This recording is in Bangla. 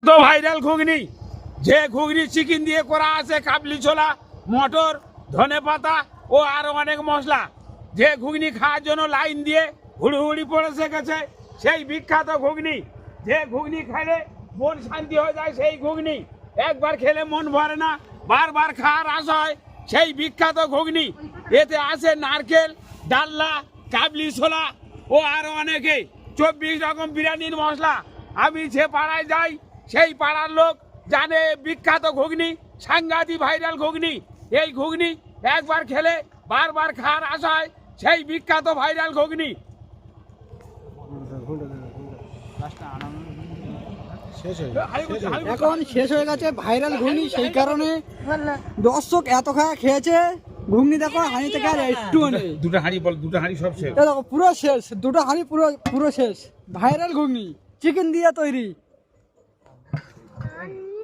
তো ভাইরাল ঘুগনি, যে ঘুগনি চিকেন দিয়ে করা আছে, কাবলি ছোলা, মটর, ধনেপাতা ও আরো অনেক মশলা, যে ঘুগনি খাওয়ার জন্য লাইন দিয়ে হুড়ুহুড়ি পড়ে গেছে, সেই বিখ্যাত ঘুগনি। যে ঘুগনি খেলে মন শান্তি হয়ে যায়, সেই ঘুগনি একবার খেলে মন ভরে না, বারবার খাওয়ার আশা হয়, সেই বিখ্যাত ঘুগনি। এতে আছে নারকেল, ডাল্লা, কাবলি ছোলা ও আরো অনেকে 24 রকম বিরিয়ানির মশলা। আমি যে পাড়ায় যাই সেই পাড়ার লোক জানে বিখ্যাত ঘুগনি, সাংঘাতিক ভাইরাল ঘুগনি। এই ঘুগনি একবার খেলে বারবার খাওয়ার আশা হয়, সেই বিখ্যাত ভাইরাল ঘুগনি। এখন শেষ হয়ে গেছে ভাইরাল ঘুগনি, সেই কারণে দর্শক এত খাওয়া খেয়েছে। ঘুগনি দেখো হাঁড়ি থেকে আর একটু নেই। দুটো হাঁড়ি বল, দুটো হাঁড়ি সব শেষ। দেখো পুরো শেষ, দুটো হাঁড়ি পুরো পুরো শেষ। ভাইরাল ঘুগনি চিকেন দিয়ে তৈরি।